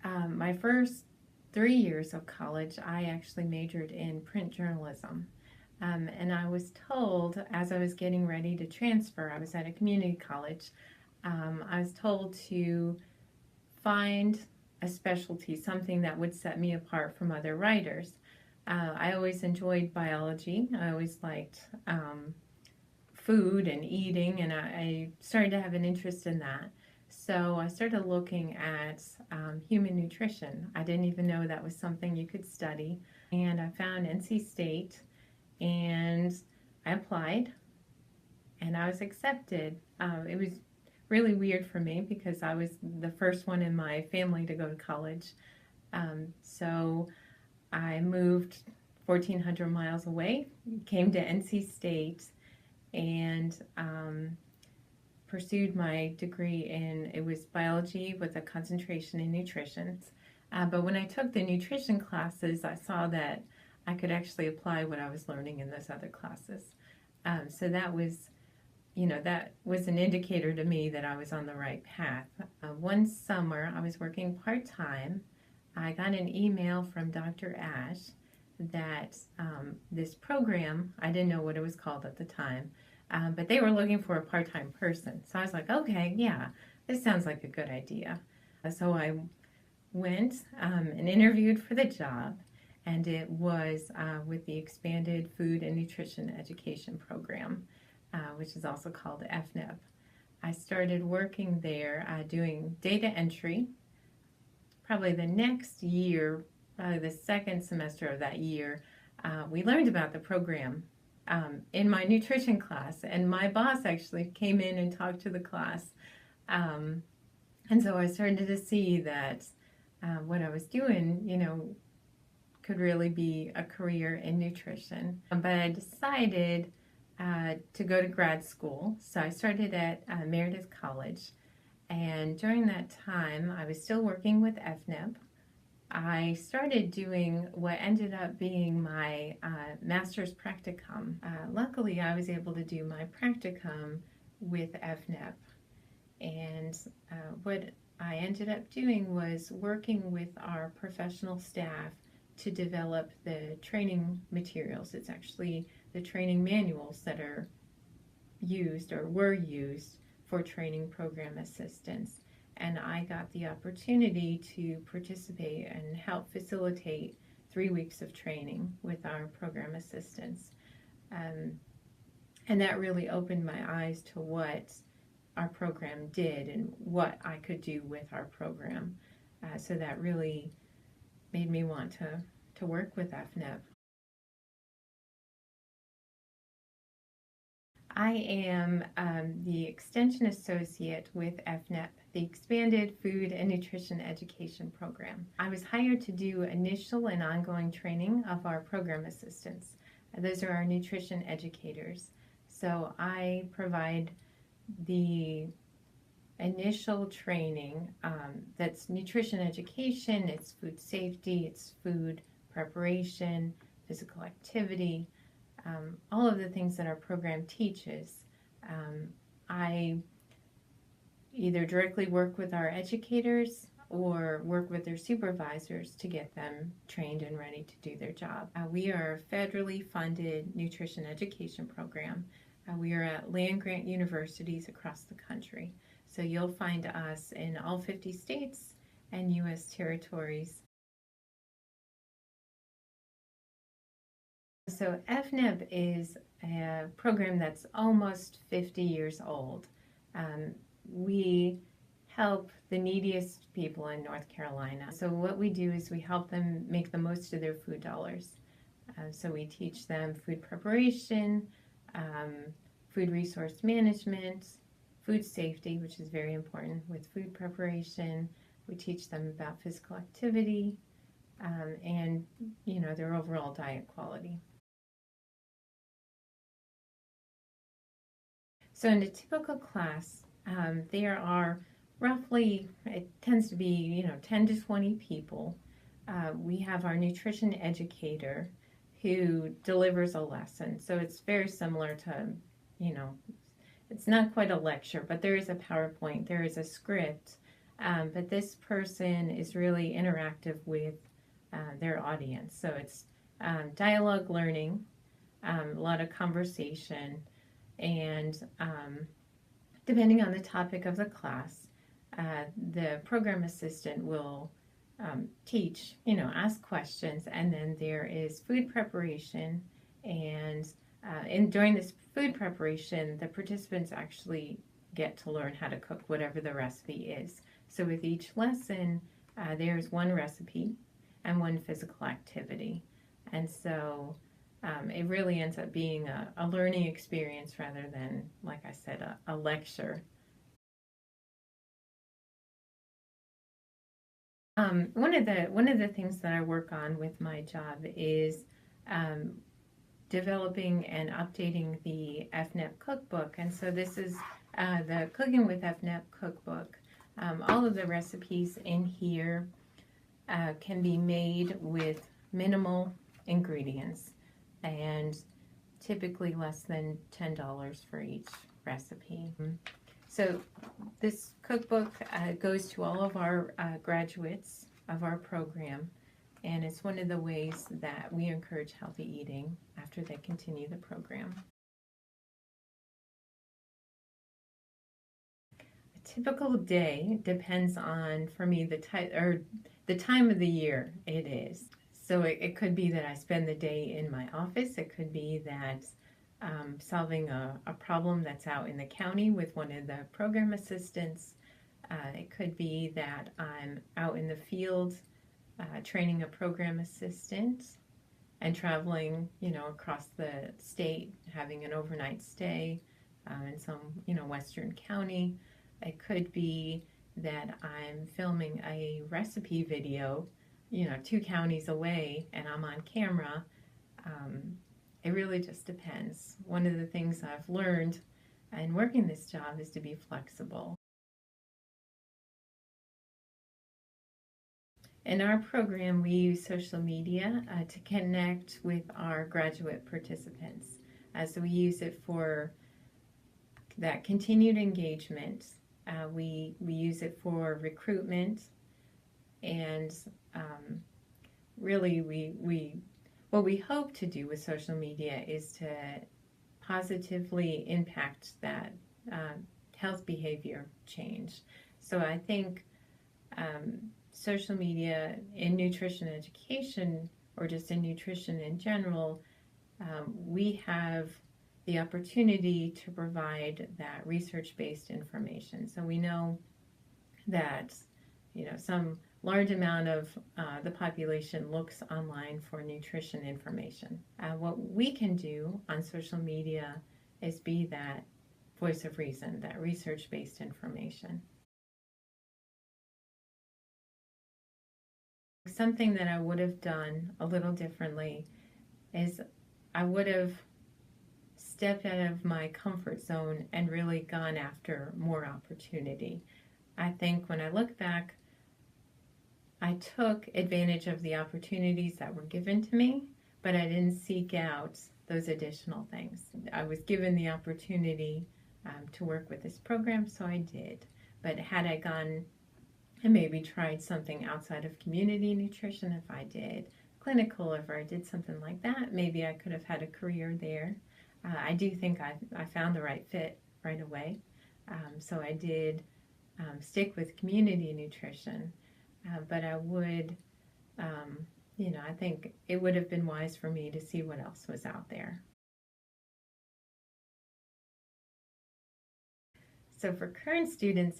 My first 3 years of college, I actually majored in print journalism. And I was told as I was getting ready to transfer, I was at a community college, I was told to find a specialty, something that would set me apart from other writers. I always enjoyed biology. I always liked food and eating, and I started to have an interest in that. So I started looking at human nutrition. I didn't even know that was something you could study. And I found NC State, and I applied, and I was accepted. It was really weird for me because I was the first one in my family to go to college. So I moved 1,400 miles away, came to NC State, and pursued my degree in, it was biology with a concentration in nutrition. But when I took the nutrition classes, I saw that I could actually apply what I was learning in those other classes. So that was, that was an indicator to me that I was on the right path. One summer, I was working part-time. I got an email from Dr. Ash that this program, I didn't know what it was called at the time, but they were looking for a part-time person. So I was like, okay, yeah, this sounds like a good idea. So I went and interviewed for the job, and it was with the Expanded Food and Nutrition Education Program, which is also called EFNEP. I started working there doing data entry. Probably the next year, probably the second semester of that year, we learned about the program in my nutrition class, and my boss actually came in and talked to the class. And so I started to see that what I was doing, could really be a career in nutrition. But I decided to go to grad school, so I started at Meredith College. And during that time, I was still working with EFNEP. I started doing what ended up being my master's practicum. Luckily, I was able to do my practicum with EFNEP. And what I ended up doing was working with our professional staff to develop the training materials. It's actually the training manuals that are used or were used for training program assistants. And I got the opportunity to participate and help facilitate 3 weeks of training with our program assistants. And that really opened my eyes to what our program did and what I could do with our program. So that really made me want to work with EFNEP. I am the Extension Associate with EFNEP, the Expanded Food and Nutrition Education Program. I was hired to do initial and ongoing training of our program assistants. Those are our nutrition educators. So I provide the initial training that's nutrition education, it's food safety, it's food preparation, physical activity, all of the things that our program teaches. I either directly work with our educators or work with their supervisors to get them trained and ready to do their job. We are a federally funded nutrition education program. We are at land-grant universities across the country. So you'll find us in all 50 states and U.S. territories. So EFNEP is a program that's almost 50 years old. We help the neediest people in North Carolina. So what we do is we help them make the most of their food dollars. So we teach them food preparation, food resource management, food safety, which is very important with food preparation. We teach them about physical activity and, their overall diet quality. So in a typical class, there are roughly, it tends to be, 10 to 20 people. We have our nutrition educator who delivers a lesson. So it's very similar to, it's not quite a lecture, but there is a PowerPoint, there is a script, but this person is really interactive with their audience. So it's dialogue learning, a lot of conversation, and depending on the topic of the class, the program assistant will teach, ask questions, and then there is food preparation. And during this food preparation, the participants actually get to learn how to cook whatever the recipe is. So with each lesson, there's one recipe and one physical activity. And so it really ends up being a learning experience rather than, like I said, a lecture. One of the things that I work on with my job is developing and updating the EFNEP cookbook. And so this is the Cooking with EFNEP cookbook. All of the recipes in here can be made with minimal ingredients and typically less than $10 for each recipe. So this cookbook goes to all of our graduates of our program, and it's one of the ways that we encourage healthy eating after they continue the program. A typical day depends on, for me, the time of the year it is. So it could be that I spend the day in my office. It could be that solving a problem that's out in the county with one of the program assistants. It could be that I'm out in the field training a program assistant and traveling, across the state, having an overnight stay in some, western county. It could be that I'm filming a recipe video, 2 counties away, and I'm on camera. It really just depends. One of the things I've learned in working this job is to be flexible. In our program, we use social media to connect with our graduate participants. So we use it for that continued engagement. We use it for recruitment, and really what we hope to do with social media is to positively impact that health behavior change. So I think social media in nutrition education, or just in nutrition in general, we have the opportunity to provide that research-based information. So we know that, some large amount of the population looks online for nutrition information. What we can do on social media is be that voice of reason, that research-based information. Something that I would have done a little differently is I would have stepped out of my comfort zone and really gone after more opportunity. I think when I look back, I took advantage of the opportunities that were given to me, but I didn't seek out those additional things. I was given the opportunity to work with this program, so I did. But had I gone and maybe tried something outside of community nutrition, if I did clinical, if I did something like that, maybe I could have had a career there. I do think I found the right fit right away. So I did stick with community nutrition, but I would, I think it would have been wise for me to see what else was out there. So for current students,